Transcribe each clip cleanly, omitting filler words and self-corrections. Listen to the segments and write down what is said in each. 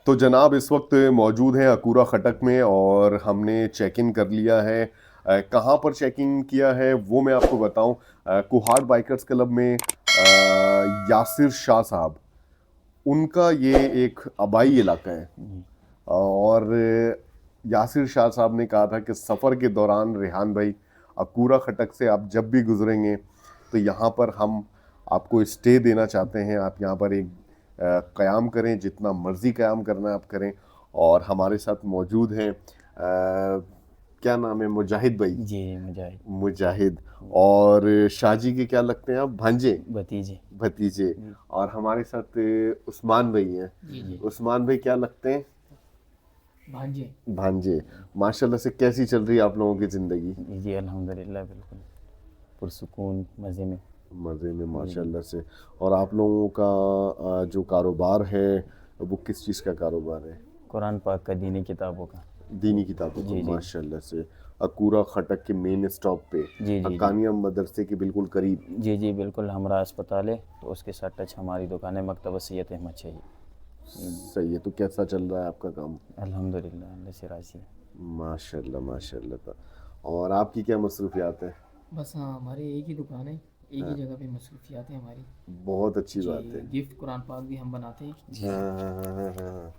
तो जनाब इस वक्त मौजूद हैं अकूरा खटक में और हमने चेक इन कर लिया है। कहाँ पर चेक इन किया है वो मैं आपको बताऊं। कुहाड़ बाइकर्स क्लब में यासिर शाह साहब, उनका ये एक आबाई इलाका है। जी और यासिर शाह साहब ने कहा था कि सफ़र के दौरान रेहान भाई, अकूरा खटक से आप जब भी गुजरेंगे तो यहाँ पर हम आपको स्टे देना चाहते हैं। आप यहाँ पर एक क़याम करें, जितना मर्ज़ी क़याम करना है आप करें। और हमारे साथ मौजूद हैं क्या नाम है, मुजाहिद भाई। जी मुजाहिद। मुजाहिद। और शाहजी के क्या लगते हैं आप, भांजे, भतीजे। भतीजे। जी और हमारे साथ उस्मान भाई हैं। जी जी। उस्मान भाई क्या लगते हैं, भांजे। भांजे। माशाल्लाह से कैसी चल रही है आप लोगों की ज़िंदगी? जी अल्हम्दुलिल्लाह बिल्कुल पुरसुकून मज़े में। मज़े में जी जी। माशाल्लाह से। और आप लोगों का जो कारोबार है वो किस चीज़ का कारोबार है? कुरान पाक का दीनी किताबों का। दीनी किताबों का जी जी माशाल्लाह से। अकूरा खटक के मेन स्टॉप पे, जी जी जी हक्कानिया मदरसे के बिल्कुल करीब। जी जी बिल्कुल। हमारा अस्पताल है तो उसके साथ टच हमारी दुकान है, मकतब सैयद अहमद शहीद। सही है। तो कैसा चल रहा है आपका काम? अल्हम्दुलिल्लाह अल्लाह से राज़ी है। माशाल्लाह माशाल्लाह था। और आपकी क्या मसरूफियात है? बस हाँ, हमारी एक ही दुकान है, एक ही जगह पे मसरूफियात है हमारी। बहुत अच्छी जी, बात है। गिफ्ट कुरान पाक भी हम बनाते हैं। जी हाँ हाँ हाँ हाँ हाँ हाँ।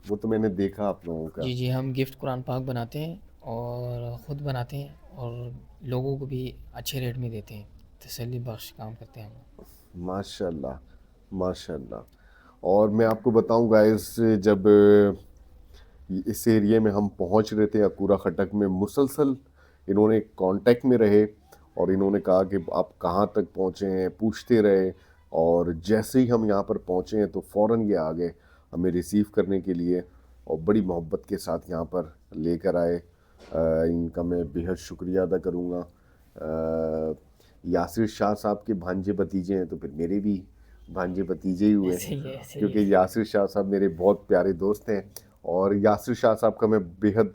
वो तो मैंने देखा आप लोगों का। जी जी, हम गिफ्ट कुरान पाक बनाते हैं और ख़ुद बनाते हैं और लोगों को भी अच्छे रेट में देते हैं। तसल्ली बख्श काम करते हैं हम। माशाल्लाह माशाल्लाह। और मैं आपको बताऊं गाइस, जब इस एरिया में हम पहुंच रहे थे अकूरा खटक में, मुसलसल इन्होंने कांटेक्ट में रहे और इन्होंने कहा कि आप कहाँ तक पहुँचे हैं, पूछते रहे। और जैसे ही हम यहाँ पर पहुँचे हैं तो फ़ौरन ये आ गए हमें रिसीव करने के लिए और बड़ी मोहब्बत के साथ यहाँ पर लेकर आए। इनका मैं बेहद शुक्रिया अदा करूँगा। यासिर शाह साहब के भांजे भतीजे हैं तो फिर मेरे भी भांजे भतीजे ही हुए, ऐसे ही है, ऐसे ही क्योंकि है। यासिर शाह साहब मेरे बहुत प्यारे दोस्त हैं। और यासिर शाह साहब का मैं बेहद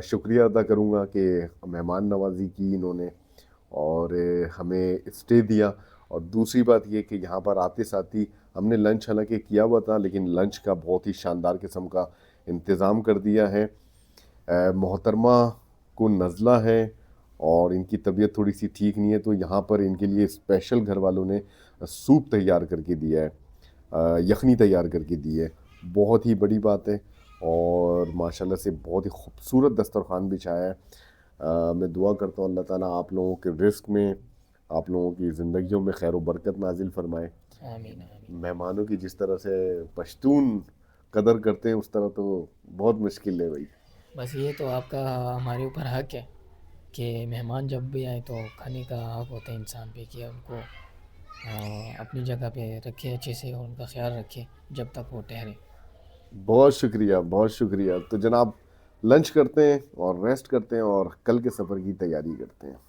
शुक्रिया अदा करूँगा कि मेहमान नवाजी की इन्होंने और हमें स्टे दिया। और दूसरी बात ये कि यहाँ पर आते साथ ही हमने लंच हालांकि किया हुआ था, लेकिन लंच का बहुत ही शानदार किस्म का इंतज़ाम कर दिया है। मोहतरमा को नज़ला है और इनकी तबीयत थोड़ी सी ठीक नहीं है, तो यहाँ पर इनके लिए स्पेशल घर वालों ने सूप तैयार करके दिया है, यखनी तैयार करके दी है। बहुत ही बड़ी बात है। और माशाल्लाह से बहुत ही खूबसूरत दस्तरखान बिछाया है। मैं दुआ करता हूँ अल्लाह ताला आप लोगों के रिस्क में, आप लोगों की ज़िंदगियों में खैर व बरकत नाजिल फरमाए। आमीन आमीन। मेहमानों की जिस तरह से पश्तून कदर करते हैं उस तरह तो बहुत मुश्किल है भाई। बस ये तो आपका हमारे ऊपर हक है कि मेहमान जब भी आए तो खाने का हक होता है इंसान पे कि उनको अपनी जगह पे रखे अच्छे से और उनका ख्याल रखे जब तक वो ठहरे। बहुत शुक्रिया बहुत शुक्रिया। तो जनाब लंच करते हैं और रेस्ट करते हैं और कल के सफ़र की तैयारी करते हैं।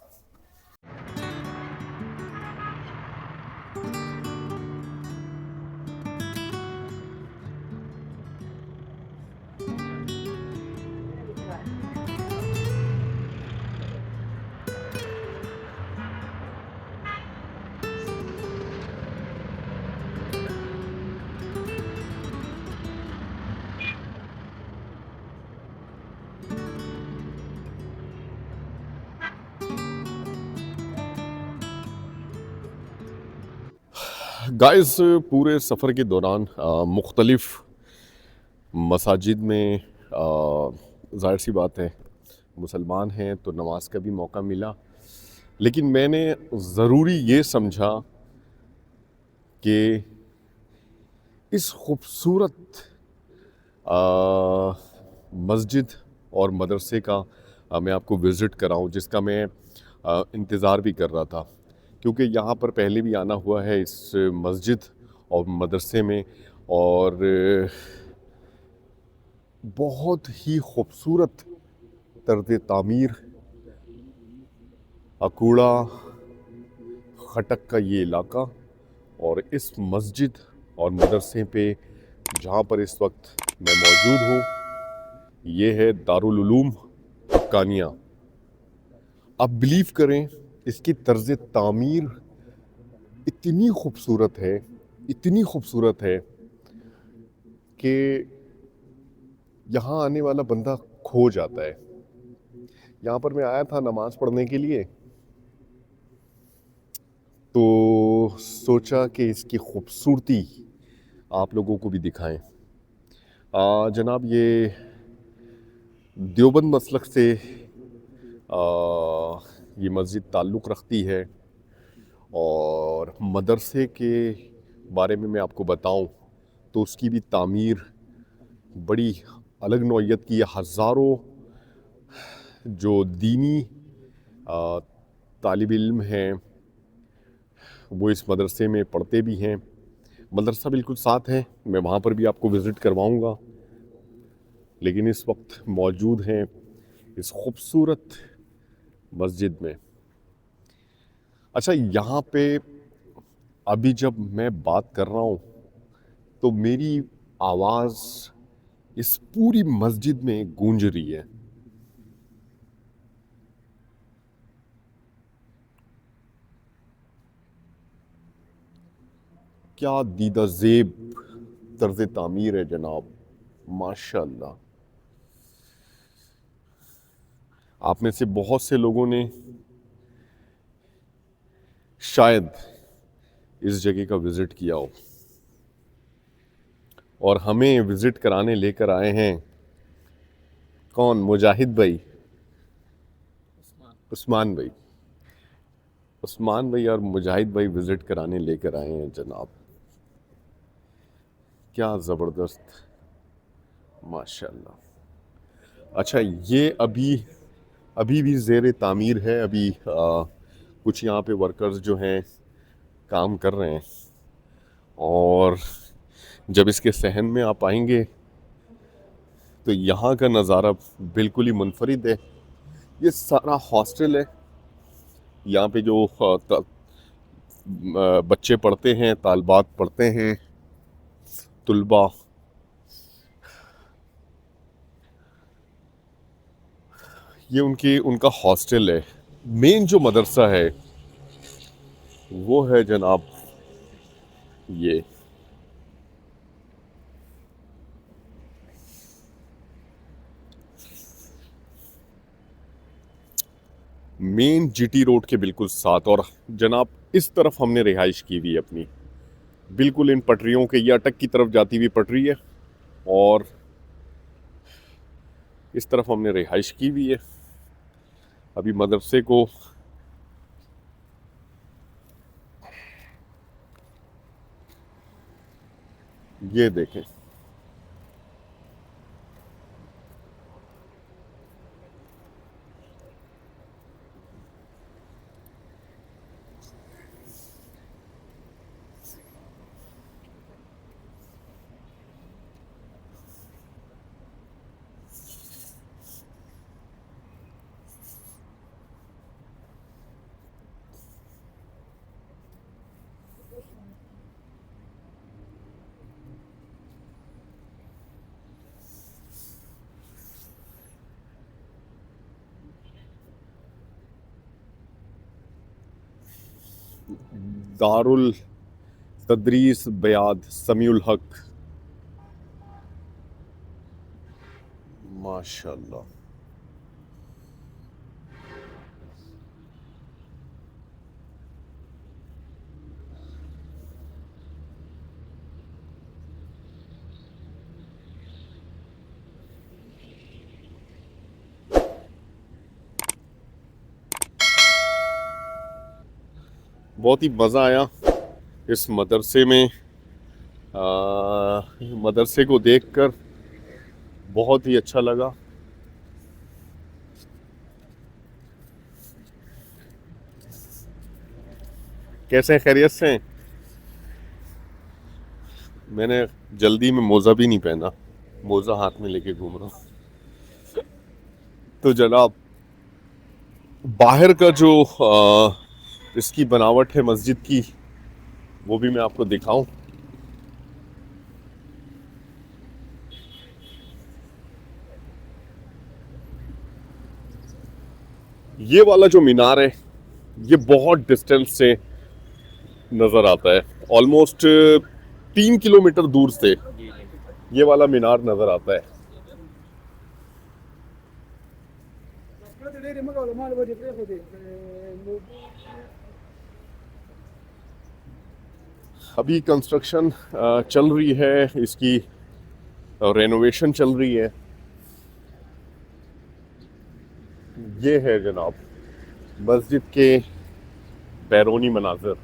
गाइस पूरे सफ़र के दौरान मुख्तलिफ़ मसाजिद में, ज़ाहिर सी बात है मुसलमान हैं तो नमाज का भी मौका मिला, लेकिन मैंने ज़रूरी ये समझा कि इस खूबसूरत मस्जिद और मदरसे का मैं आपको विज़िट कराऊं, जिसका मैं इंतज़ार भी कर रहा था, क्योंकि यहाँ पर पहले भी आना हुआ है इस मस्जिद और मदरसे में। और बहुत ही खूबसूरत तर्ज तामीर अकूड़ा खटक का ये इलाका। और इस मस्जिद और मदरसे पे जहाँ पर इस वक्त मैं मौजूद हूँ, ये है दारुल उलूम हक्कानिया। आप बिलीव करें, इसकी तर्ज तामीर इतनी खूबसूरत है, इतनी खूबसूरत है कि यहाँ आने वाला बंदा खो जाता है। यहाँ पर मैं आया था नमाज पढ़ने के लिए, तो सोचा कि इसकी खूबसूरती आप लोगों को भी दिखाएं। जनाब, ये देवबंद मसलक से ये मस्जिद ताल्लुक़ रखती है, और मदरसे के बारे में मैं आपको बताऊं तो उसकी भी तामीर बड़ी अलग नौइयत की है। हज़ारों जो दीनी तालिब इल्म हैं वो इस मदरसे में पढ़ते भी हैं। मदरसा बिल्कुल साथ है, मैं वहाँ पर भी आपको विज़िट करवाऊँगा, लेकिन इस वक्त मौजूद हैं इस खूबसूरत मस्जिद में। अच्छा, यहाँ पे अभी जब मैं बात कर रहा हूँ तो मेरी आवाज़ इस पूरी मस्जिद में गूंज रही है। क्या दीदा ज़ेब तर्ज तामीर है जनाब, माशाल्लाह। आप में से बहुत से लोगों ने शायद इस जगह का विज़िट किया हो, और हमें विज़िट कराने लेकर आए हैं कौन? मुजाहिद भाई, उस्मान भाई। उस्मान भाई और मुजाहिद भाई विज़िट कराने लेकर आए हैं जनाब। क्या ज़बरदस्त, माशाल्लाह। अच्छा, ये अभी भी ज़ेर तामीर है। अभी कुछ यहाँ पे वर्कर्स जो हैं काम कर रहे हैं, और जब इसके सहन में आप आएंगे तो यहाँ का नज़ारा बिल्कुल ही मुनफरिद है। ये सारा हॉस्टल है। यहाँ पे जो बच्चे पढ़ते हैं, तालबात पढ़ते हैं, तुलबा, ये उनका हॉस्टल है। मेन जो मदरसा है वो है जनाब ये। मेन जीटी रोड के बिल्कुल साथ, और जनाब इस तरफ हमने रिहाइश की हुई है अपनी, बिल्कुल इन पटरियों के, ये अटक की तरफ जाती हुई पटरी है, और इस तरफ हमने रिहाइश की हुई है। अभी मदरसे को ये देखें, दारुल तदरीस बयाद समीउल हक, माशाल्लाह। बहुत ही मज़ा आया इस मदरसे में, मदरसे को देखकर बहुत ही अच्छा लगा। कैसे हैं, खैरियत से हैं? मैंने जल्दी में मोज़ा भी नहीं पहना, मोज़ा हाथ में लेके घूम रहा हूँ। तो जनाब, बाहर का जो इसकी बनावट है मस्जिद की, वो भी मैं आपको दिखाऊं। ये वाला जो मीनार है ये बहुत डिस्टेंस से नज़र आता है, ऑलमोस्ट 3 किलोमीटर दूर से ये वाला मीनार नज़र आता है। अभी कंस्ट्रक्शन चल रही है, इसकी रेनोवेशन चल रही है। ये है जनाब मस्जिद के बैरूनी मनाज़र।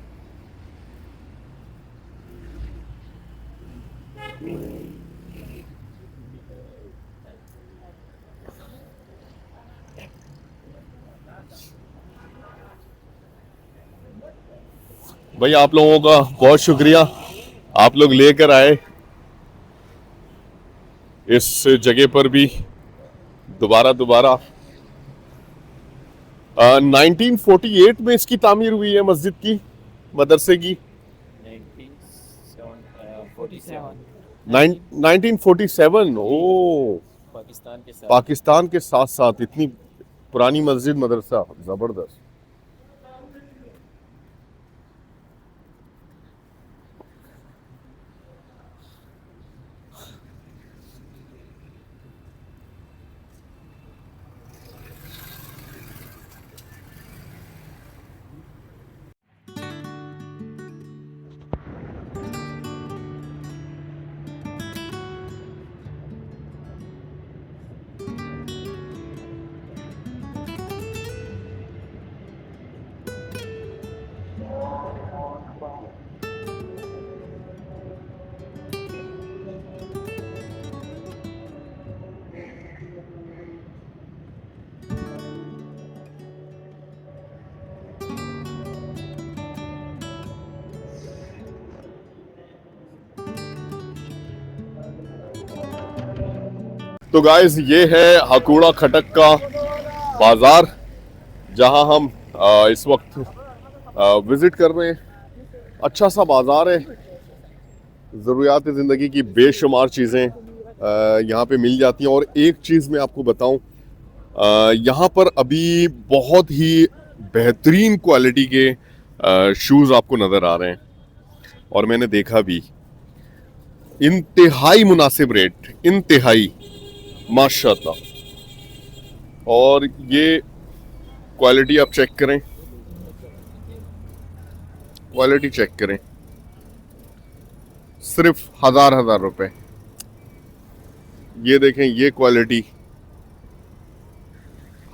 भाई आप लोगों का बहुत शुक्रिया, आप लोग लेकर आए इस जगह पर भी दोबारा 1948 में इसकी तामीर हुई है मस्जिद की, मदरसे की। 1947। ओ पाकिस्तान के साथ साथ इतनी पुरानी मस्जिद मदरसा, जबरदस्त। तो गाइस ये है हकूड़ा खटक का बाज़ार, जहां हम इस वक्त विज़िट कर रहे हैं। अच्छा सा बाज़ार है, ज़रूरियात ज़िंदगी की बेशुमार चीज़ें यहाँ पे मिल जाती हैं। और एक चीज़ मैं आपको बताऊं, यहाँ पर अभी बहुत ही बेहतरीन क्वालिटी के शूज़ आपको नज़र आ रहे हैं, और मैंने देखा भी इंतहाई मुनासिब रेट, इंतहाई माशाअल्लाह। और ये क्वालिटी आप चेक करें, क्वालिटी चेक करें, सिर्फ हजार रुपए। ये देखें, ये क्वालिटी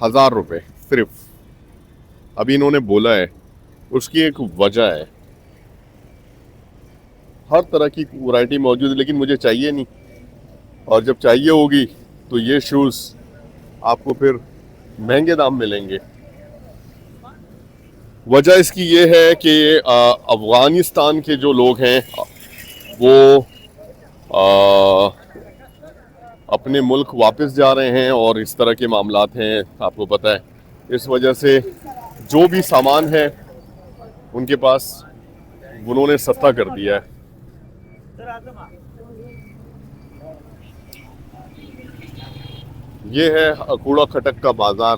1000 रुपए सिर्फ। अभी इन्होंने बोला है, उसकी एक वजह है। हर तरह की वैरायटी मौजूद है, लेकिन मुझे चाहिए नहीं, और जब चाहिए होगी तो ये शूज़ आपको फिर महंगे दाम मिलेंगे। वजह इसकी ये है कि अफ़गानिस्तान के जो लोग हैं वो अपने मुल्क वापस जा रहे हैं, और इस तरह के मामलात हैं, आपको पता है। इस वजह से जो भी सामान है उनके पास उन्होंने सस्ता कर दिया है। ये है हकूड़ा खटक का बाजार।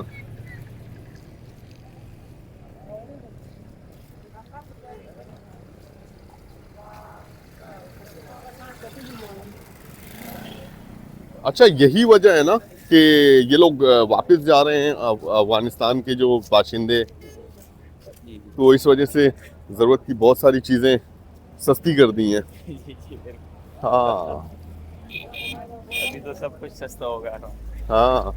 अच्छा, यही वजह है ना कि ये लोग वापस जा रहे हैं, अफगानिस्तान के जो बाशिंदे, तो इस वजह से ज़रूरत की बहुत सारी चीज़ें सस्ती कर दी हैं। हाँ, अभी तो सब कुछ सस्ता हो गया। हाँ।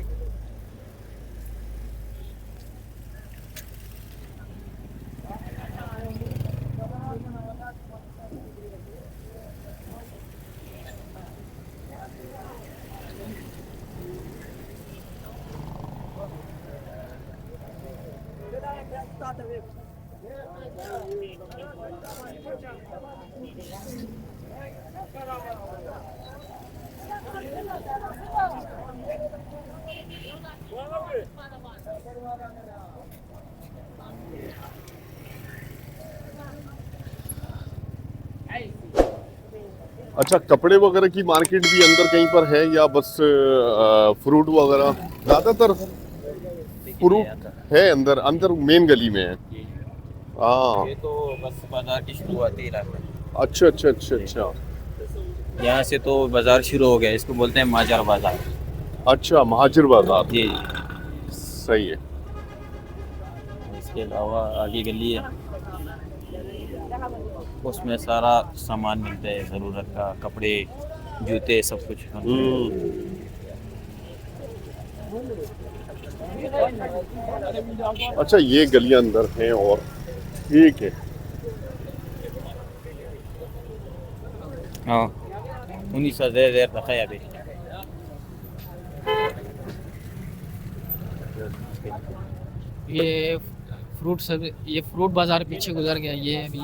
अच्छा, कपड़े वगैरह की मार्केट भी अंदर कहीं पर है, या बस फ्रूट वगैरह? ज़्यादातर फ्रूट है अंदर, अंदर मेन गली में है। हाँ, ये तो बस बाजार की शुरुआत ही है। अच्छा अच्छा अच्छा अच्छा। यहाँ से तो बाजार शुरू हो गया, इसको बोलते हैं माजार बाजार। अच्छा, महाजिर बाजार। जी, सही है। इसके अलावा आगे गली है, उसमें सारा सामान मिलता है ज़रूरत का, कपड़े, जूते, सब कुछ। अच्छा, ये गलियां अंदर हैं और ठीक है। हाँ, 19 देर रखा है अभी। ये ये फ्रूट बाज़ार पीछे गुजर गया, ये अभी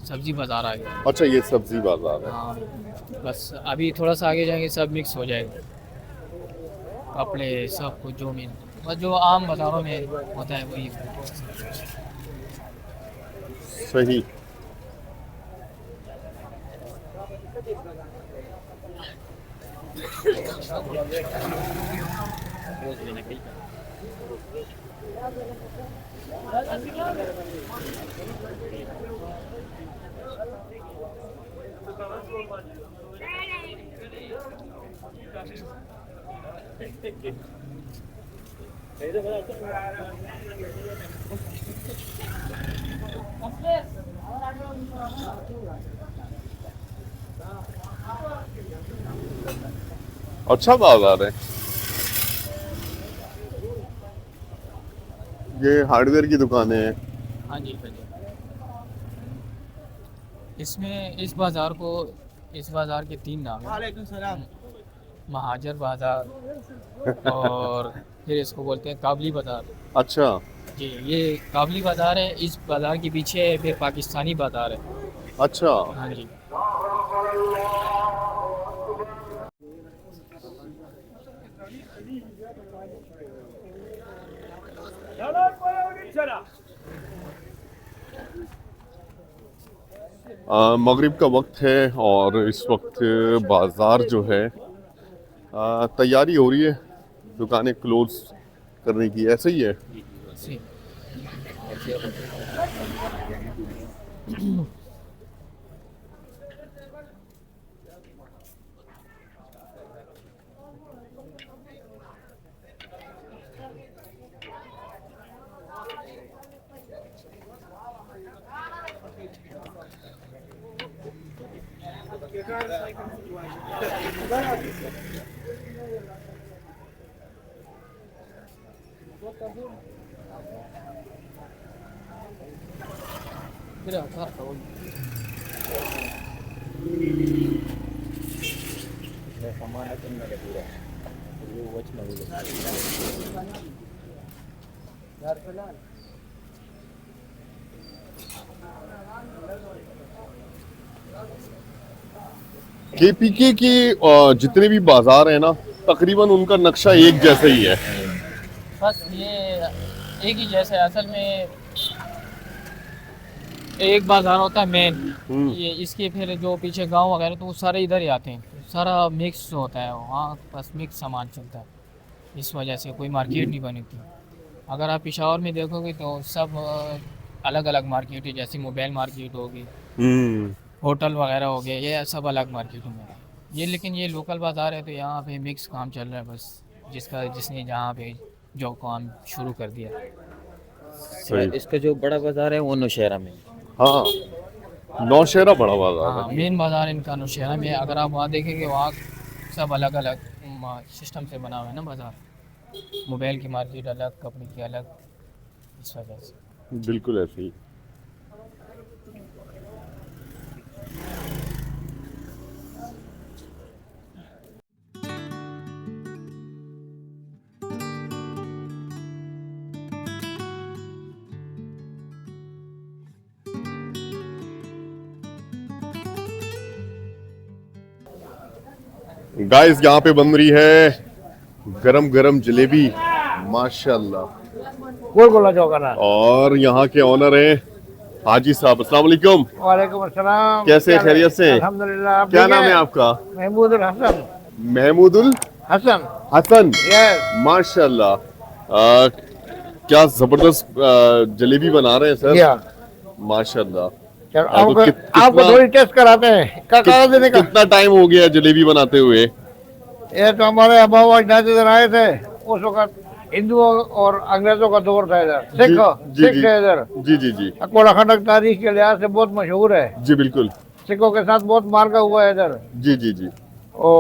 सब्ज़ी बाज़ार आ गया। अच्छा, ये सब्जी बाजार है। हाँ, बस अभी थोड़ा सा आगे जाएंगे सब मिक्स हो जाएगा, कपड़े सब कुछ जो मिल, बस जो आम बाज़ारों में होता है वही। सही। अच्छा बाजार है। ये हार्डवेयर की दुकानें हैं। हाँ जी, हाँ जी। इसमें इस बाज़ार के 3 नाम हैं। महाजर बाज़ार और फिर इसको बोलते हैं काबली बाज़ार। अच्छा। जी, ये काबली बाज़ार है, इस बाज़ार के पीछे फिर पाकिस्तानी बाज़ार है। अच्छा। हाँ जी। मगरिब का वक्त है और इस वक्त बाज़ार जो है तैयारी हो रही है दुकानें क्लोज करने की, ऐसे ही है। जी। केपीके की जितने भी बाजार है ना, तकरीबन उनका नक्शा एक जैसा ही है। बस ये एक ही जैसे, असल में एक बाजार होता है मेन, ये इसके फिर जो पीछे गांव वगैरह तो वो सारे इधर ही आते हैं, सारा मिक्स होता है वहाँ, बस मिक्स सामान चलता है, इस वजह से कोई मार्केट नहीं बनी थी। अगर आप पेशावर में देखोगे तो सब अलग अलग मार्केट है, जैसे मोबाइल मार्केट होगी, होटल वगैरह हो गए, ये सब अलग मार्केटों में है। ये लेकिन ये लोकल बाज़ार है तो यहाँ पे मिक्स काम चल रहा है, बस जिसने जहाँ पे जो काम शुरू कर दिया। इसका जो बड़ा बाजार है वो नौशहरा में। हाँ, नौशहरा बड़ा बाजार हाँ, है। मेन बाज़ार इनका नौशहरा में है। अगर आप वहाँ देखेंगे वहाँ सब अलग अलग सिस्टम से बना हुआ है ना बाज़ार, मोबाइल की मार्केट अलग, कपड़े की अलग, इस वजह से। बिल्कुल ऐसे ही। गाइस, यहाँ पे बन रही है गरम गरम जलेबी, माशाल्लाह। और यहाँ के ऑनर हैं हाजी साहब। अस्सलाम वालेकुम। वालेकुम अस्सलाम। कैसे, खैरियत से? अल्हम्दुलिल्लाह। क्या नाम है आपका? महमूदुल हसन। महमूदुल हसन। हसन। यस। माशाल्लाह। क्या जबरदस्त जलेबी बना रहे हैं सर। या माशाल्लाह। चलो, तो आपको थोड़ी टेस्ट कराते हैं। कागज देने का कितना टाइम हो गया जलेबी बनाते हुए? ये तो हमारे अबाव अजदाद इधर आए थे, उस वक्त हिंदुओं और अंग्रेजों का दौर था इधर। जी, जी, सिख जी। है इधर। जी जी जी अकोला खंडक तारीख के लिहाज से बहुत मशहूर है। जी बिल्कुल। सिखों के साथ बहुत मार्का हुआ है इधर। जी जी जी ओ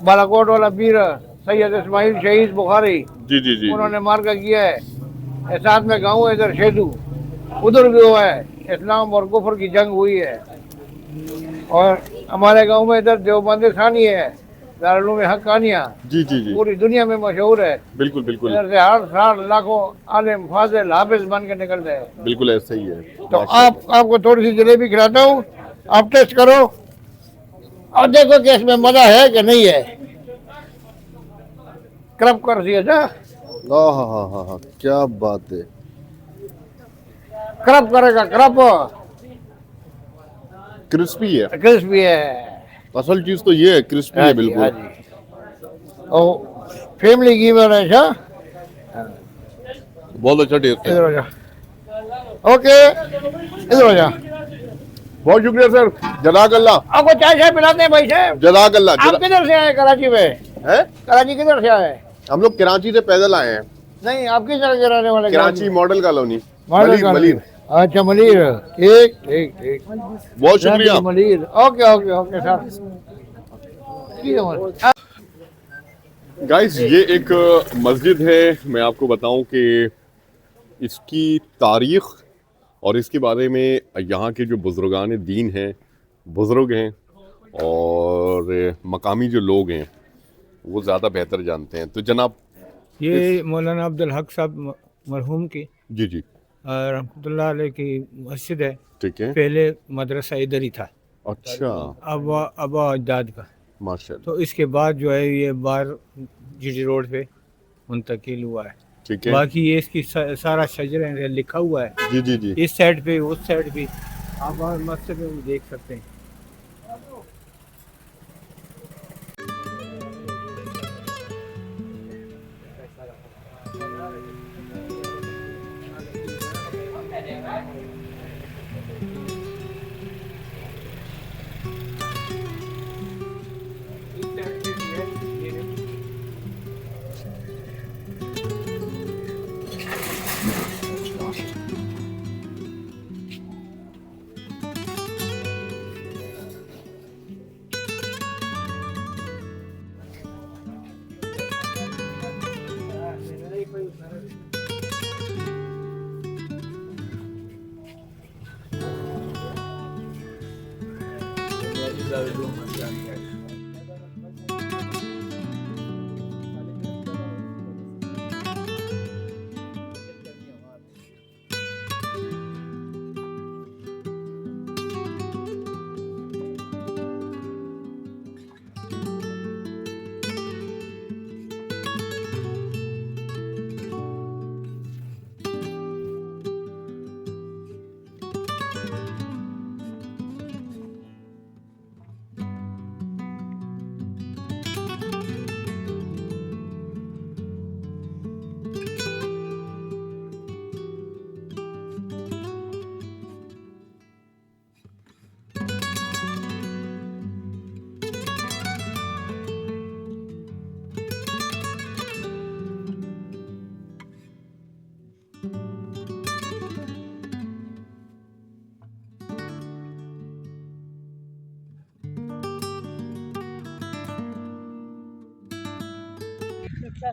बालाकोट वाला वीर सैयद इस्माइल शहीद बुखारी, जी जी जी उन्होंने मार्का किया है। ये साथ में गाँव है इधर शेदू, उधर भी हुआ है, इस्लाम और कुफर की जंग हुई है। और हमारे गांव में इधर देवबंदी खानी है, दारुल में हक्कानिया, जी जी जी पूरी दुनिया में मशहूर है। बिल्कुल बिल्कुल इधर से हर साल लाखों आलिम फाजिल हाफिज बन के निकलते हैं। बिल्कुल ऐसा ही है। तो आपको थोड़ी सी जलेबी खिलाता हूँ, आप टेस्ट करो और देखो कि इसमें मजा है कि नहीं है। क्रप कर दिया जा, हाँ हाँ हाँ हाँ हाँ, क्या बात है। क्रप करेगा, क्रप क्रिस्पी है, क्रिस्पी है। असल चीज तो ये है, क्रिस्पी है बिल्कुल। और फैमिली की में है। बहुत अच्छा टेस्ट इधर है। हो जा, ओके इधर हो जा। बहुत शुक्रिया सर, जज़ाकल्लाह। आपको चाय चाय पिलाते हैं भाई साहब। जज़ाकल्लाह। आप किधर से आए कराची में? हैं? कराची किधर से आए? हम लोग कराची से पैदल आए हैं। नहीं, आप किस जगह के रहने वाले? Karachi model colony. Model Malir colony. Malir. अच्छा मलिर, ठीक ठीक ठीक। बहुत शुक्रिया। Malir, okay okay okay sir. Guys ये एक मस्जिद है। मैं आपको बताऊं कि इसकी तारीख और इसके बारे में यहाँ के जो बुजुर्गान दीन हैं, बुज़ुर्ग हैं और मकामी जो लोग हैं वो ज़्यादा बेहतर जानते हैं। तो जनाब ये मौलाना अब्दुल हक साहब मरहूम की जी जी रहमतुल्लाह अलैह की मस्जिद है। ठीक है। पहले मदरसा इधर ही था, अच्छा अब अजदाद का। माशाल्लाह। तो इसके बाद जो है ये बाहर जीटी रोड पे मुंतकिल हुआ है। ठीक है। बाकी ये इसकी सारा शजर लिखा हुआ है, जी जी जी इस साइड पे उस साइड भी आप मस्जिद में देख सकते हैं।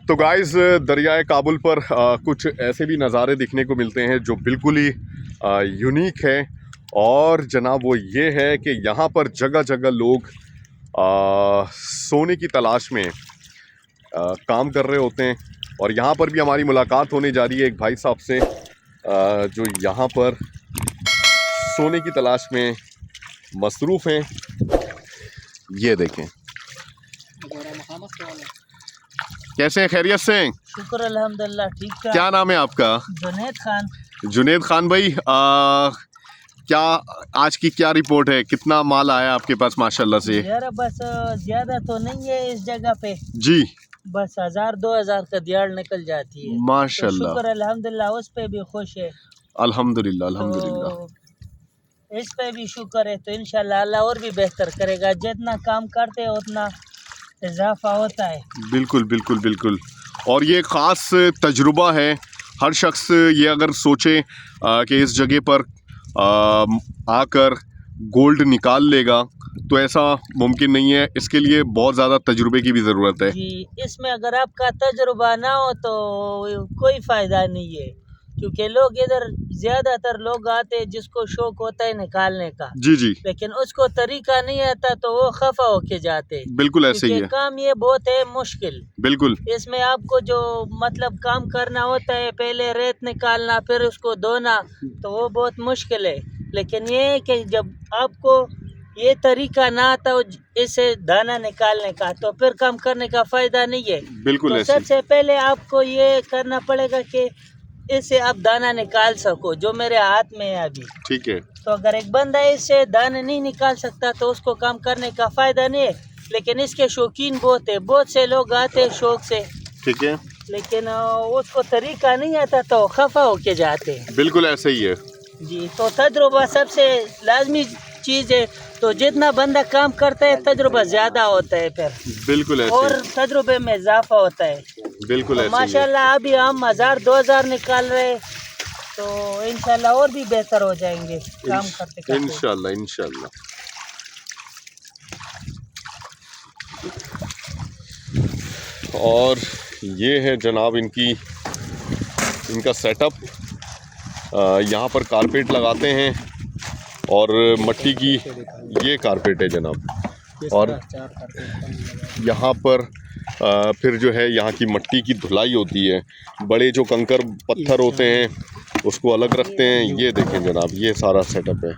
तो गाइस दरियाए काबुल पर कुछ ऐसे भी नज़ारे दिखने को मिलते हैं जो बिल्कुल ही यूनिक है। और जनाब वो ये है कि यहाँ पर जगह जगह लोग सोने की तलाश में काम कर रहे होते हैं। और यहाँ पर भी हमारी मुलाकात होने जा रही है एक भाई साहब से जो यहाँ पर सोने की तलाश में मसरूफ़ हैं। ये देखें कैसे हैं, खैरियत से हैं? शुक्र अल्हम्दुलिल्लाह ठीक ठाक। क्या नाम है आपका? जुनैद खान। जुनैद खान भाई, क्या आज की क्या रिपोर्ट है? कितना माल आया आपके पास माशाल्लाह से? यार बस ज्यादा तो नहीं है इस जगह पे जी बस 1000-2000 का दिहाड़ निकल जाती है। माशाल्लाह। तो शुक्र अल्हम्दुलिल्लाह उस पे भी खुश है। अल्हम्दुलिल्लाह अल्हम्दुलिल्लाह। तो इस पे भी शुक्र है। तो इंशाल्लाह अल्लाह और भी बेहतर करेगा। जितना काम करते हैं उतना इजाफा होता है। बिल्कुल बिल्कुल बिल्कुल। और ये ख़ास तजुर्बा है। हर शख्स ये अगर सोचे कि इस जगह पर आकर गोल्ड निकाल लेगा तो ऐसा मुमकिन नहीं है। इसके लिए बहुत ज़्यादा तजुर्बे की भी ज़रूरत है। जी, इसमें अगर आपका तजुर्बा ना हो तो कोई फ़ायदा नहीं है, क्योंकि लोग इधर ज़्यादातर लोग आते हैं जिसको शौक होता है निकालने का, जी जी, लेकिन उसको तरीका नहीं आता तो वो खफा होके जाते हैं। बिल्कुल ऐसे ही क्योंकि है। काम ये बहुत है मुश्किल। बिल्कुल इसमें आपको जो मतलब काम करना होता है, पहले रेत निकालना फिर उसको धोना, तो वो बहुत मुश्किल है। लेकिन ये है कि जब आपको ये तरीका ना आता हो इसे दाना निकालने का, तो फिर काम करने का फ़ायदा नहीं है। बिल्कुल तो ऐसे ही। सबसे पहले आपको ये करना पड़ेगा कि इससे आप दाना निकाल सको, जो मेरे हाथ में है अभी। ठीक है। तो अगर एक बंदा इससे दाने नहीं निकाल सकता तो उसको काम करने का फ़ायदा नहीं है। लेकिन इसके शौकीन बहुत है, बहुत से लोग आते हैं शौक से, ठीक है, लेकिन उसको तरीका नहीं आता तो खफा होके जाते हैं। बिल्कुल ऐसे ही है। जी, तो तजुर्बा सबसे लाजमी चीज़ है। तो जितना बंदा काम करता है तजुर्बा ज़्यादा होता है फिर, बिल्कुल ऐसे और तजुर्बे में इजाफा होता है। बिल्कुल तो ऐसे ही है। माशाल्लाह अभी हम 1000-2000 निकाल रहे, तो इंशाल्लाह और भी बेहतर हो जाएंगे काम करते करते। इंशाल्लाह इंशाल्लाह। और ये है जनाब इनका सेटअप। यहाँ पर कारपेट लगाते हैं और मट्टी की ये कारपेट है जनाब। और यहाँ पर फिर जो है यहाँ की मट्टी की धुलाई होती है। बड़े जो कंकर पत्थर होते हैं उसको अलग रखते हैं। ये देखें जनाब, ये सारा सेटअप है।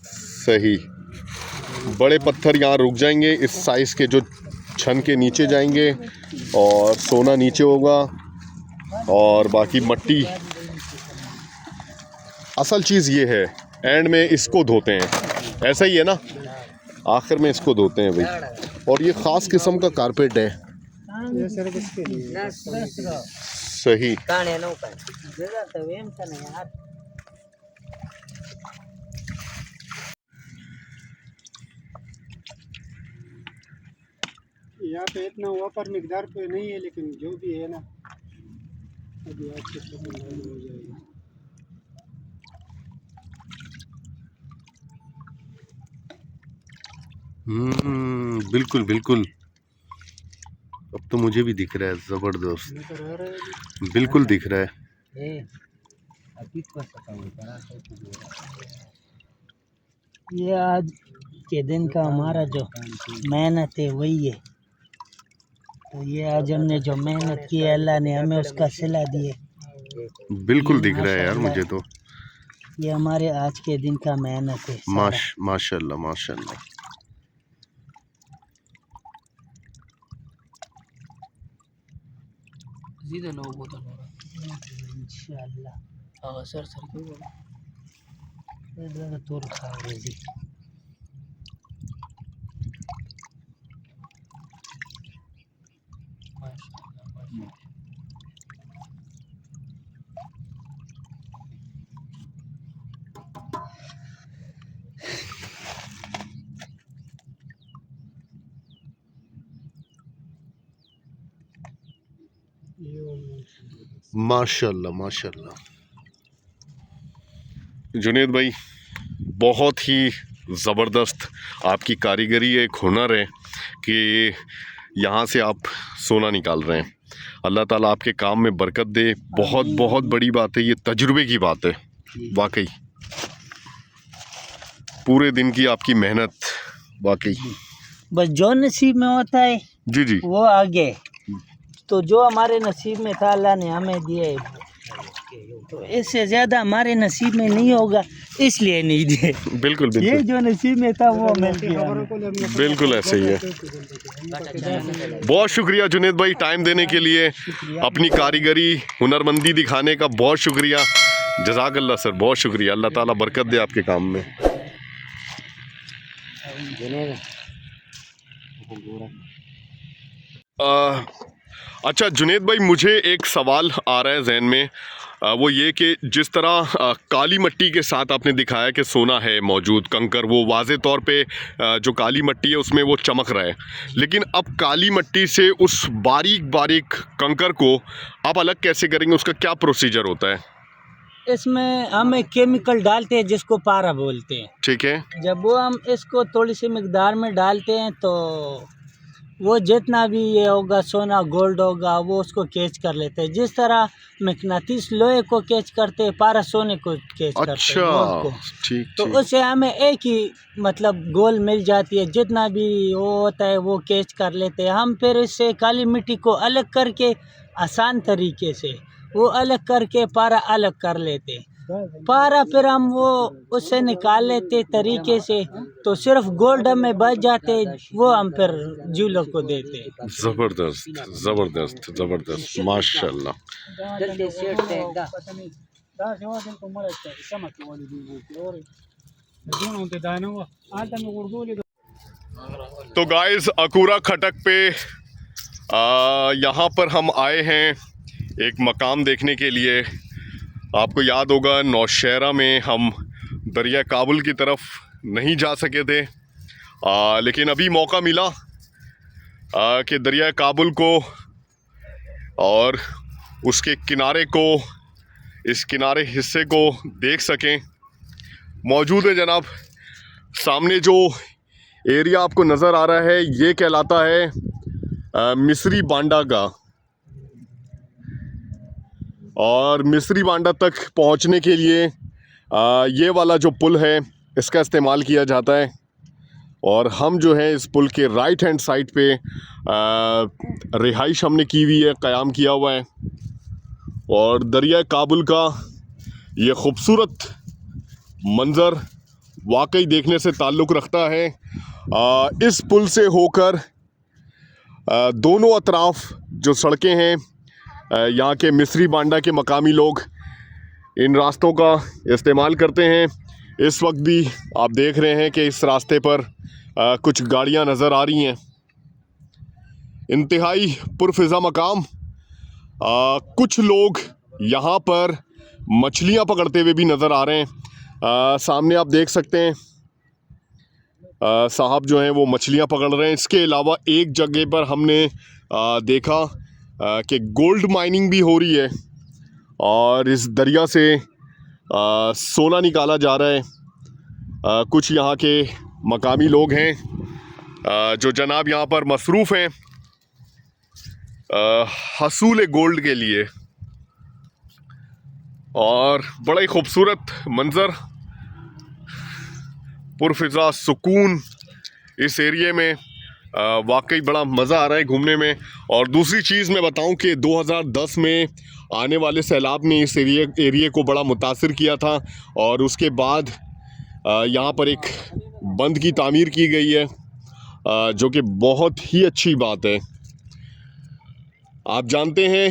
सही, बड़े पत्थर यहाँ रुक जाएंगे इस साइज़ के, जो छन के नीचे जाएंगे और सोना नीचे होगा और बाकी मट्टी। असल चीज़ ये है, एंड में इसको धोते हैं, ऐसा ही है ना, आखिर में इसको धोते हैं भाई। और ये ख़ास किस्म का कारपेट है। सही। यहाँ पे इतना वापर मिकदार पे नहीं है, लेकिन जो भी है ना अभी आपको पता हो जाएगा। बिल्कुल बिल्कुल। अब तो मुझे भी दिख रहा है, ज़बरदस्त, बिल्कुल दिख रहा है। ये आज के दिन का हमारा जो मेहनत है वही है। तो ये आज हमने जो मेहनत की है अल्लाह ने हमें उसका सिला दिए। बिल्कुल दिख रहा है यार मुझे तो। ये हमारे आज के दिन का मेहनत है। माशाल्लाह माशाल्लाह। इंशाल्लाह सर तोड़ खा जी। माशाल्लाह माशाल्लाह। जुनेद भाई, बहुत ही ज़बरदस्त आपकी कारीगरी है, एक हुनर है कि यहाँ से आप सोना निकाल रहे हैं। अल्लाह ताला आपके काम में बरकत दे। बहुत बहुत बड़ी बात है, ये तजुर्बे की बात है वाकई। पूरे दिन की आपकी मेहनत वाकई। बस जो नसीब में होता है जी जी, वो आगे। तो जो हमारे नसीब में था अल्लाह ने हमें दिए, तो इससे ज़्यादा हमारे नसीब में नहीं होगा इसलिए नहीं दिए। बिल्कुल ये बिल्कुल जो नसीब में था वो मिल गया। बिल्कुल ऐसे ही है। बहुत शुक्रिया जुनेद भाई टाइम देने के लिए, अपनी कारीगरी हुनरमंदी दिखाने का बहुत शुक्रिया। जज़ाकल्लाह सर, बहुत शुक्रिया। अल्लाह ताला बरकत दे आपके काम में। अच्छा जुनेद भाई, मुझे एक सवाल आ रहा है जहन में, वो ये कि जिस तरह काली मिट्टी के साथ आपने दिखाया कि सोना है मौजूद, कंकर वो वाज़े तौर पे जो काली मिट्टी है उसमें वो चमक रहा है, लेकिन अब काली मिट्टी से उस बारीक बारीक कंकर को आप अलग कैसे करेंगे? उसका क्या प्रोसीजर होता है? इसमें हम एक केमिकल डालते हैं जिसको पारा बोलते हैं। ठीक है। जब वो हम इसको थोड़ी सी मिकदार में डालते हैं तो वो जितना भी ये होगा सोना गोल्ड होगा वो उसको कैच कर लेते हैं। जिस तरह मकनातीस लोहे को कैच करते हैं, पारा सोने को कैच करते हैं, अच्छा, गोल्ड को। ठीक तो ठीक। उससे हमें एक ही मतलब गोल मिल जाती है, जितना भी वो होता है वो कैच कर लेते हैं हम। फिर इससे काली मिट्टी को अलग करके आसान तरीके से वो अलग करके पारा अलग कर लेते हैं। पारा फिर हम वो उससे निकाल लेते तरीके से, तो सिर्फ गोल्ड में बच जाते, वो हम फिर ज्वेलर को देते हैं। ज़बरदस्त ज़बरदस्त ज़बरदस्त, माशाल्लाह। तो गाइस अकूरा खटक पे यहाँ पर हम आए हैं एक मकाम देखने के लिए। आपको याद होगा नौशहरा में हम दरिया काबुल की तरफ नहीं जा सके थे, लेकिन अभी मौका मिला कि दरिया काबुल को और उसके किनारे को, इस किनारे हिस्से को देख सकें। मौजूद है जनाब, सामने जो एरिया आपको नज़र आ रहा है ये कहलाता है मिस्री बांडा का, और मिस्री बांडा तक पहुंचने के लिए ये वाला जो पुल है इसका इस्तेमाल किया जाता है। और हम जो है इस पुल के राइट हैंड साइड पे रिहाइश हमने की हुई है, क़याम किया हुआ है। और दरिया काबुल का ये ख़ूबसूरत मंज़र वाकई देखने से ताल्लुक़ रखता है। इस पुल से होकर दोनों अतराफ़ जो सड़कें हैं, यहाँ के मिस्री बांडा के मकामी लोग इन रास्तों का इस्तेमाल करते हैं। इस वक्त भी आप देख रहे हैं कि इस रास्ते पर कुछ गाड़ियाँ नज़र आ रही हैं। इंतहाई पुरफ़िज़ा मकाम। कुछ लोग यहाँ पर मछलियाँ पकड़ते हुए भी नज़र आ रहे हैं। सामने आप देख सकते हैं साहब जो हैं वो मछलियाँ पकड़ रहे हैं। इसके अलावा एक जगह पर हमने देखा कि गोल्ड माइनिंग भी हो रही है और इस दरिया से सोना निकाला जा रहा है। कुछ यहाँ के मकामी लोग हैं जो जनाब यहाँ पर मसरूफ़ हैं हसूल गोल्ड के लिए। और बड़ा ही खूबसूरत मंज़र, पुरफ़िज़ा सुकून इस एरिए में, वाकई बड़ा मज़ा आ रहा है घूमने में। और दूसरी चीज़ मैं बताऊं कि 2010 में आने वाले सैलाब ने इस एरिए को बड़ा मुतासिर किया था और उसके बाद यहाँ पर एक बंद की तामीर की गई है, जो कि बहुत ही अच्छी बात है। आप जानते हैं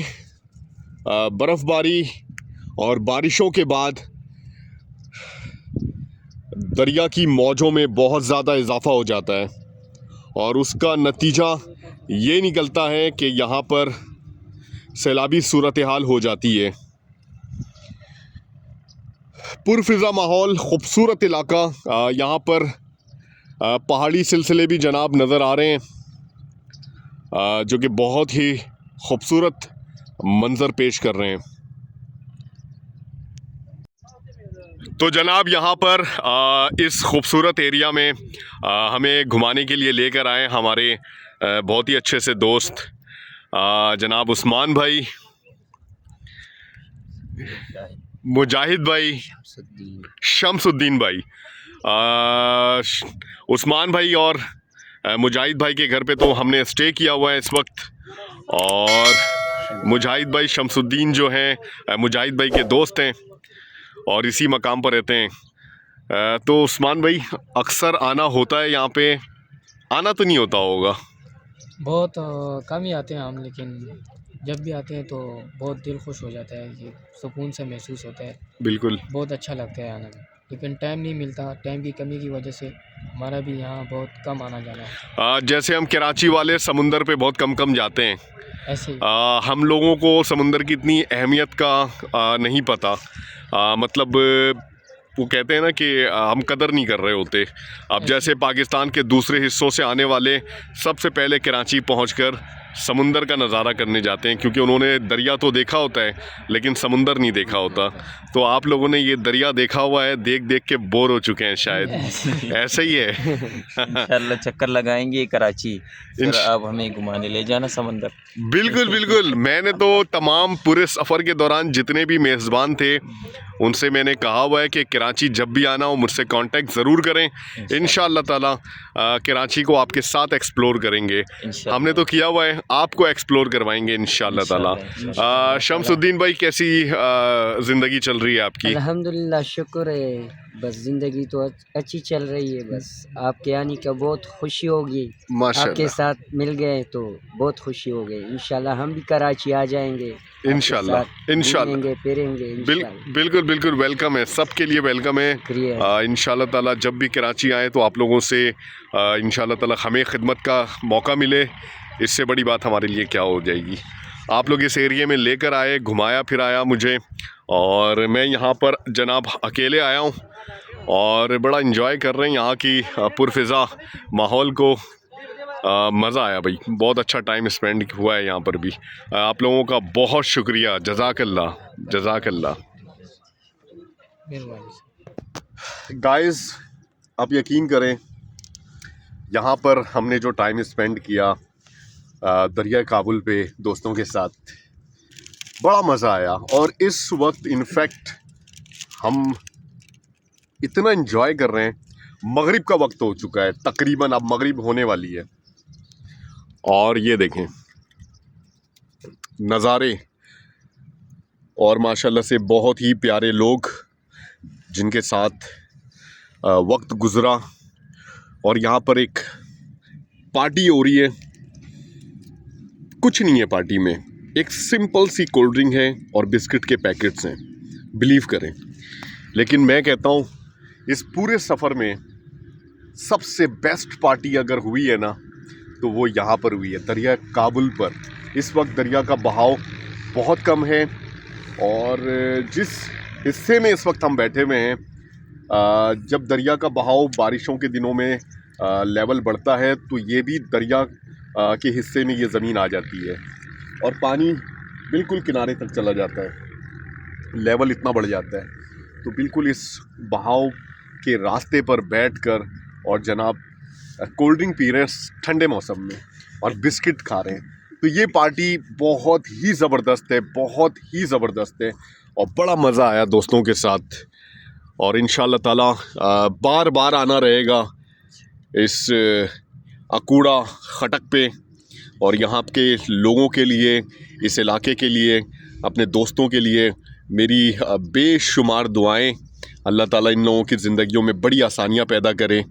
बर्फ़बारी और बारिशों के बाद दरिया की मौजों में बहुत ज़्यादा इजाफ़ा हो जाता है और उसका नतीजा ये निकलता है कि यहाँ पर सैलाबी सूरत हाल हो जाती है। पुरफ़िज़ा माहौल, ख़ूबसूरत इलाका। यहाँ पर पहाड़ी सिलसिले भी जनाब नज़र आ रहे हैं जो कि बहुत ही ख़ूबसूरत मंज़र पेश कर रहे हैं। तो जनाब यहाँ पर इस खूबसूरत एरिया में हमें घुमाने के लिए लेकर आए हमारे बहुत ही अच्छे से दोस्त जनाब उस्मान भाई, मुजाहिद भाई, शमसुद्दीन भाई। उस्मान भाई और मुजाहिद भाई के घर पे तो हमने स्टे किया हुआ है इस वक्त। और मुजाहिद भाई शमसुद्दीन जो हैं मुजाहिद भाई के दोस्त हैं और इसी मकाम पर रहते हैं। तो उस्मान भाई, अक्सर आना होता है यहाँ पे? आना तो नहीं होता होगा? बहुत कम ही आते हैं हम, लेकिन जब भी आते हैं तो बहुत दिल खुश हो जाता है, कि सुकून से महसूस होता है। बिल्कुल, बहुत अच्छा लगता है आने में, लेकिन टाइम नहीं मिलता। टाइम की कमी की वजह से हमारा भी यहाँ बहुत कम आना जाना है। जैसे हम कराची वाले समुंदर पे बहुत कम कम जाते हैं, ऐसे ही। हम लोगों को समुंदर की इतनी अहमियत का नहीं पता। मतलब वो कहते हैं ना कि हम कदर नहीं कर रहे होते। अब जैसे पाकिस्तान के दूसरे हिस्सों से आने वाले सबसे पहले कराची पहुंचकर समुंदर का नज़ारा करने जाते हैं, क्योंकि उन्होंने दरिया तो देखा होता है लेकिन समुंदर नहीं देखा होता। तो आप लोगों ने ये दरिया देखा हुआ है, देख देख के बोर हो चुके हैं शायद। ऐसे ही है। इंशाल्लाह चक्कर लगाएंगे कराची, फिर आप हमें घुमाने ले जाना समंदर। बिल्कुल बिल्कुल। मैंने तो तमाम पूरे सफ़र के दौरान जितने भी मेज़बान थे उनसे मैंने कहा हुआ है कि कराची जब भी आना हो मुझसे कांटेक्ट ज़रूर करें। इंशाअल्लाह ताला कराची को आपके साथ एक्सप्लोर करेंगे। हमने तो किया हुआ है, आपको एक्सप्लोर करवाएंगे इंशाअल्लाह ताला। शमसुद्दीन भाई, कैसी ज़िंदगी चल रही है आपकी? अल्हम्दुलिल्लाह, शुक्र है। बस ज़िंदगी तो अच्छी चल रही है। बस आपके आने का बहुत खुशी होगी। आपके माशाल्लाह साथ मिल गए तो बहुत खुशी हो गई। इंशाल्लाह हम भी कराची आ जाएंगे। इंशाल्लाह इंशाल्लाह फिरेंगे बिल्कुल बिल्कुल वेलकम है, सबके लिए वेलकम है। इंशाल्लाह ताला जब भी कराची आए तो आप लोगों से इंशाल्लाह ताला हमें खिदमत का मौका मिले, इससे बड़ी बात हमारे लिए क्या हो जाएगी। आप लोग इस एरिया में लेकर आए, घुमाया फिराया मुझे, और मैं यहाँ पर जनाब अकेले आया हूँ और बड़ा इंजॉय कर रहे हैं यहाँ की पुरफ़िज़ा माहौल को। मज़ा आया भाई, बहुत अच्छा टाइम स्पेंड हुआ है यहाँ पर भी। आप लोगों का बहुत शुक्रिया, जज़ाकल्लाह जज़ाकल्लाह। गाइस, आप यकीन करें यहाँ पर हमने जो टाइम स्पेंड किया दरिया काबुल पे दोस्तों के साथ, बड़ा मज़ा आया। और इस वक्त इनफैक्ट हम इतना एंजॉय कर रहे हैं, मगरिब का वक्त हो चुका है तकरीबन, अब मगरिब होने वाली है। और ये देखें नज़ारे, और माशाल्लाह से बहुत ही प्यारे लोग जिनके साथ वक्त गुज़रा। और यहाँ पर एक पार्टी हो रही है। कुछ नहीं है पार्टी में, एक सिंपल सी कोल्ड ड्रिंक है और बिस्किट के पैकेट्स हैं, बिलीव करें। लेकिन मैं कहता हूँ इस पूरे सफ़र में सबसे बेस्ट पार्टी अगर हुई है ना तो वो यहाँ पर हुई है, दरिया काबुल पर। इस वक्त दरिया का बहाव बहुत कम है, और जिस हिस्से में इस वक्त हम बैठे हुए हैं, जब दरिया का बहाव बारिशों के दिनों में लेवल बढ़ता है तो ये भी दरिया के हिस्से में ये ज़मीन आ जाती है और पानी बिल्कुल किनारे तक चला जाता है, लेवल इतना बढ़ जाता है। तो बिल्कुल इस बहाव के रास्ते पर बैठकर और जनाब कोल्ड ड्रिंक पी रहे हैं ठंडे मौसम में और बिस्किट खा रहे हैं, तो ये पार्टी बहुत ही ज़बरदस्त है, बहुत ही ज़बरदस्त है। और बड़ा मज़ा आया दोस्तों के साथ, और इंशाअल्लाह ताला बार बार आना रहेगा इस अकूड़ा खटक पे। और यहाँ के लोगों के लिए, इस इलाके के लिए, अपने दोस्तों के लिए मेरी बेशुमार दुआएं। अल्लाह ताला इन लोगों की ज़िंदगियों में बड़ी आसानियाँ पैदा करे।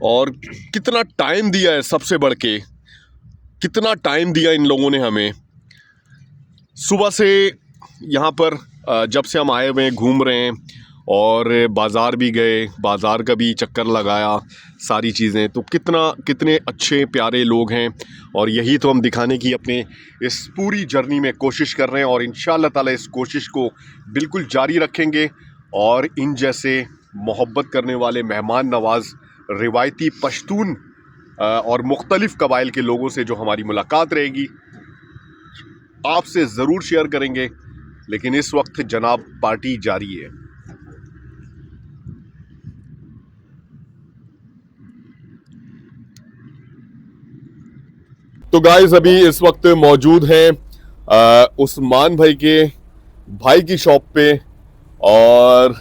और कितना टाइम दिया है, सबसे बढ़ के कितना टाइम दिया इन लोगों ने हमें। सुबह से यहाँ पर जब से हम आए हुए हैं घूम रहे हैं, और बाज़ार भी गए, बाज़ार का भी चक्कर लगाया, सारी चीज़ें। तो कितने अच्छे प्यारे लोग हैं, और यही तो हम दिखाने की अपने इस पूरी जर्नी में कोशिश कर रहे हैं। और इंशाअल्लाह ताला इस कोशिश को बिल्कुल जारी रखेंगे, और इन जैसे मोहब्बत करने वाले मेहमान नवाज़ रिवायती पश्तून और मुख्तलिफ़ कबाइल के लोगों से जो हमारी मुलाकात रहेगी आपसे ज़रूर शेयर करेंगे। लेकिन इस वक्त जनाब पार्टी जारी है। तो गाइस, अभी इस वक्त मौजूद हैं उस्मान भाई के भाई की शॉप पे, और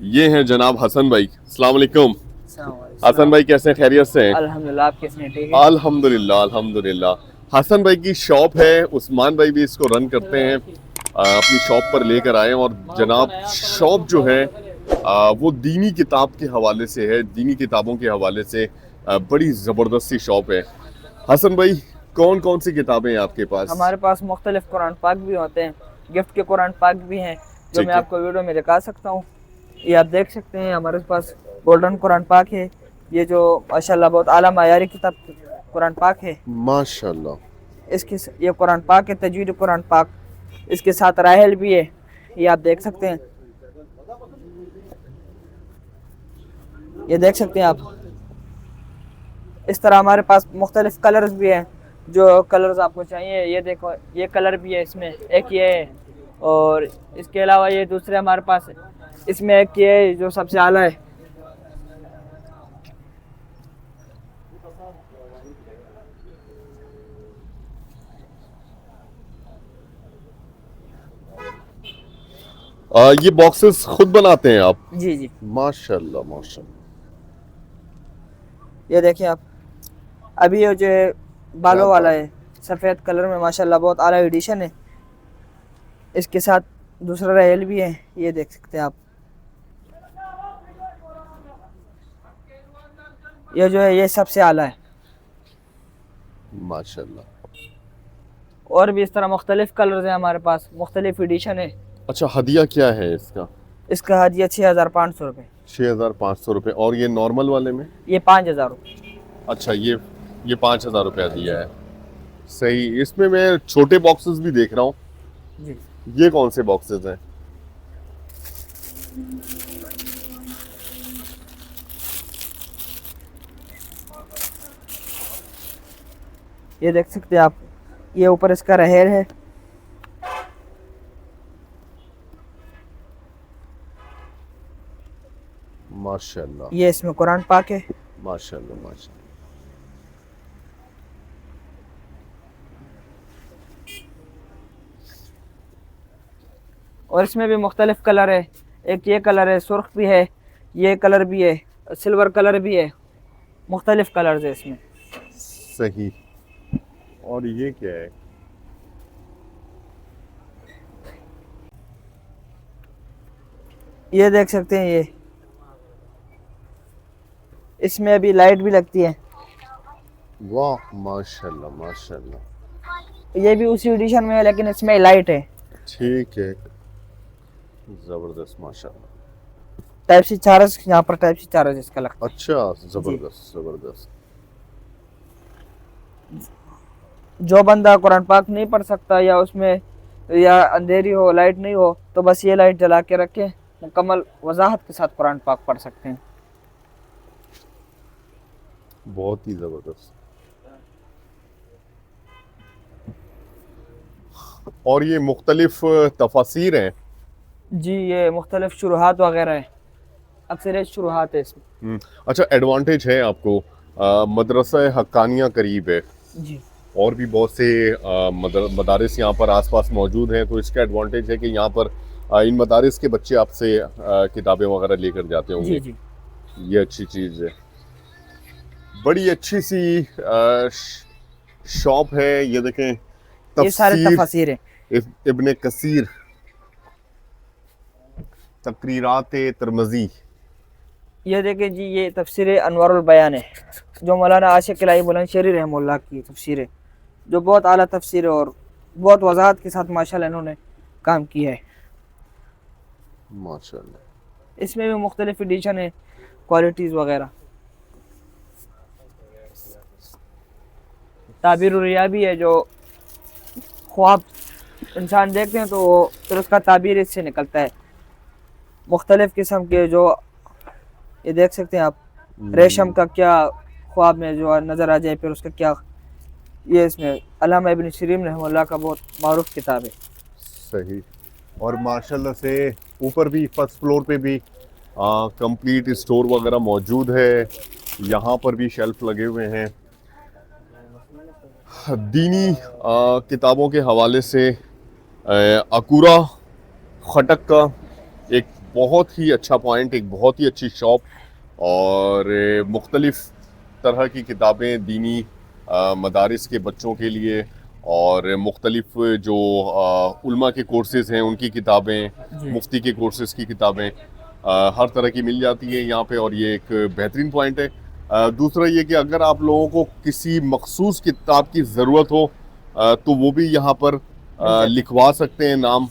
ये हैं जनाब हसन भाई। अस्सलाम वालेकुम। हसन भाई कैसे हैं, खैरियत से हैं? अल्हम्दुलिल्लाह, आप कैसे हैं? ठीक है, अल्हम्दुलिल्लाह अल्हम्दुलिल्लाह। हसन भाई की शॉप है, उस्मान भाई भी इसको रन करते हैं, अपनी शॉप पर लेकर आए। और जनाब शॉप जो है वो दीनी किताब के हवाले से है, दीनी किताबों के हवाले से बड़ी ज़बरदस्त सी शॉप है। हसन भाई, कौन कौन सी किताबें हैं आपके पास? हमारे पास मुख्तलिफ कुरान पाक भी होते हैं, गिफ्ट के कुरान पाक भी हैं, जो मैं आपको वीडियो में दिखा सकता हूँ। ये आप देख सकते हैं, हमारे पास गोल्डन कुरान पाक है, ये जो माशाल्लाह बहुत आला मायारी किताब कुरान पाक है। माशाल्लाह ये कुरान पाक है, तजवीद कुरान पाक। इसके साथ राहल भी है, ये आप देख सकते हैं। ये देख सकते हैं आप। इस तरह हमारे पास मुख्तलिफ कलर्स भी हैं, जो कलर्स आपको चाहिए। ये देखो, ये कलर भी है इसमें, एक ये है, और इसके अलावा ये दूसरे हमारे पास है। इसमें एक ये है जो सबसे आला है। ये बॉक्सेस खुद बनाते हैं आप? जी जी, माशाल्लाह माशाल्लाह। ये देखिए आप। अभी ये जो है बालों वाला है, सफ़ेद कलर में, माशाल्लाह बहुत आला एडिशन है। इसके साथ दूसरा राहल भी है, ये देख सकते हैं आप। ये जो है ये सबसे आला है माशाल्लाह। और भी इस तरह मुख्तलिफ कलर्स हैं हमारे पास, मुख्तलिफ एडिशन है। अच्छा, हदिया क्या है इसका? इसका हदिया 6500 रुपये। 6500 रुपये। और ये नॉर्मल वाले में? ये 5000 रुपये। अच्छा, ये 5000 रुपया दिया है। सही। इसमें मैं छोटे बॉक्सेस भी देख रहा हूँ। जी, ये कौन से बॉक्सेस हैं? ये देख सकते हैं आप। ये ऊपर इसका रहेर है। माशाल्लाह ये इसमें कुरान पाक है। माशाल्लाह माशाल्लाह। और इसमें भी मुख्तलिफ कलर है। एक ये कलर है, सुर्ख भी है, ये कलर भी है, सिल्वर कलर भी है, मुख्तलिफ कलर्स है इसमें। सही। और ये क्या है? ये देख सकते हैं ये। इसमें अभी लाइट भी लगती है। वाह माशाल्लाह माशाल्लाह। ये भी उसी एडिशन में है, लेकिन इसमें लाइट है। ठीक है, जबरदस्त माशाल्लाह। टाइप सी चार्ज, यहाँ पर टाइप सी चार्ज इसका लगता है। अच्छा, जबरदस्त जबरदस्त। जो बंदा कुरान पाक नहीं पढ़ सकता, या उसमें या अंधेरी हो, लाइट नहीं हो, तो बस ये लाइट जला के रखे, मुकम्मल वजाहत के साथ कुरान पाक पढ़ सकते हैं। बहुत ही जबरदस्त। और ये मुख्तलिफ तफासीर हैं? जी, ये मुख्तलिफ शुरुहात वगैरह है, अक्सर शुरुहात है इसमें। अच्छा, एडवांटेज है आपको, मदरसा हक्कानिया करीब है जी, और भी बहुत से मदारिस यहाँ पर आसपास मौजूद हैं, तो इसका एडवांटेज है कि यहाँ पर इन मदारिस के बच्चे आपसे किताबें वगैरह लेकर जाते होंगे। जी जी। ये अच्छी चीज़ है। बड़ी अच्छी सी शॉप है। ये देखें, ये सारे तफसीर है। इब्ने कसीर, तकरीरात तिरमिज़ी। ये देखें जी, ये तफसीर अनवारुल बयान है, जो मौलाना आशिक इलाही बुलंदशहरी रहमतुल्लाह की तफसीर है, जो बहुत आला तफसीर है और बहुत वजाहत के साथ माशाल्लाह इन्होंने काम किया है। माशाल्लाह। इसमें भी मुख्तलिफ एडिशन है, क्वालिटीज़ वगैरह। ताबीर रिया भी है, जो ख्वाब इंसान देखते हैं तो फिर उसका ताबीर इससे निकलता है। मुख्तलिफ किस्म के, जो ये देख सकते हैं आप, रेशम का क्या ख्वाब में जो नज़र आ जाए, फिर उसका क्या, ये इसमें अल्लामा इब्न सिरीन रहमतुल्लाह का बहुत मारूफ किताब है। सही। और माशाल्लाह से ऊपर भी फर्स्ट फ्लोर पे भी कंप्लीट स्टोर वगैरह मौजूद है। यहाँ पर भी शेल्फ लगे हुए हैं। दीनी किताबों के हवाले से अकूरा खटक का एक बहुत ही अच्छा पॉइंट, एक बहुत ही अच्छी शॉप, और मुख्तलिफ़ तरह की किताबें दीनी मदारिस के बच्चों के लिए, और मुख्तलिफ़ जो उल्मा के कोर्सेज़ हैं उनकी किताबें, मुफ्ती के कोर्सेज़ की किताबें हर तरह की मिल जाती है यहाँ पे, और ये एक बेहतरीन पॉइंट है। दूसरा ये कि अगर आप लोगों को किसी मखसूस किताब की ज़रूरत हो तो वो भी यहाँ पर लिखवा सकते हैं नाम,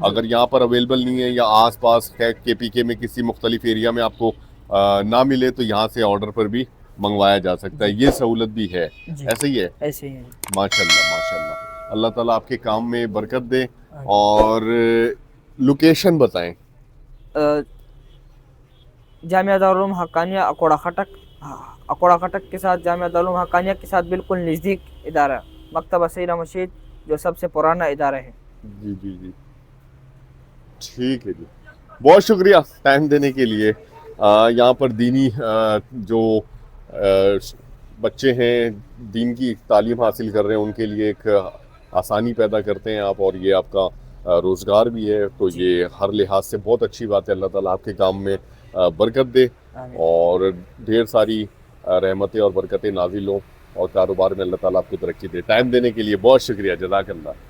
अगर यहाँ पर अवेलेबल नहीं है या आसपास KPK में किसी मुख्तलिफ एरिया में आपको ना मिले तो यहाँ से ऑर्डर पर भी मंगवाया जा सकता है, ये सहूलत भी है, जी ऐसा ही है? ऐसे ही है जी। माशाल्लाह माशाल्लाह, अल्लाह ताला आपके काम में बरकत दे। और लोकेशन बताएं। जामिया दारुल उलूम हक्कानिया अकोड़ा खटक के साथ, जामिया दारुल उलूम हक्कानिया के साथ बिल्कुल नज़दीक इदारा मकतबा सईदा मशीद, जो सबसे पुराना इदारा है। जी जी जी, ठीक है जी, बहुत शुक्रिया टाइम देने के लिए। यहाँ पर दीनी जो बच्चे हैं दीन की तालीम हासिल कर रहे हैं उनके लिए एक आसानी पैदा करते हैं आप, और ये आपका रोज़गार भी है, तो ये हर लिहाज से बहुत अच्छी बात है। अल्लाह ताला आपके काम में बरकत दे और ढेर सारी रहमतें और बरकतें नाजिल हों, और कारोबार में अल्लाह ताला आपको तरक्की दे। टाइम देने के लिए बहुत शुक्रिया, जज़ाकल्लाह।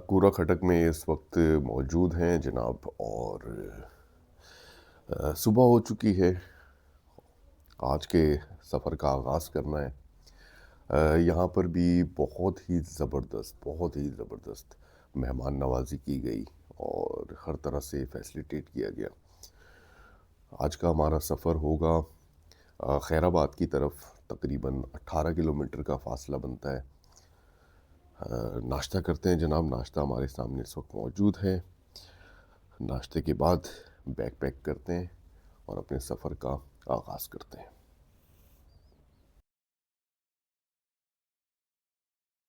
कूड़ा खटक में इस वक्त मौजूद हैं जनाब, और सुबह हो चुकी है, आज के सफ़र का आगाज़ करना है। यहाँ पर भी बहुत ही ज़बरदस्त मेहमान नवाजी की गई और हर तरह से फैसिलिटेट किया गया। आज का हमारा सफ़र होगा खैराबाद की तरफ, तकरीबन 18 किलोमीटर का फ़ासला बनता है। नाश्ता करते हैं जनाब, नाश्ता हमारे सामने इस वक्त मौजूद है। नाश्ते के बाद बैग पैक करते हैं और अपने सफ़र का आगाज़ करते हैं।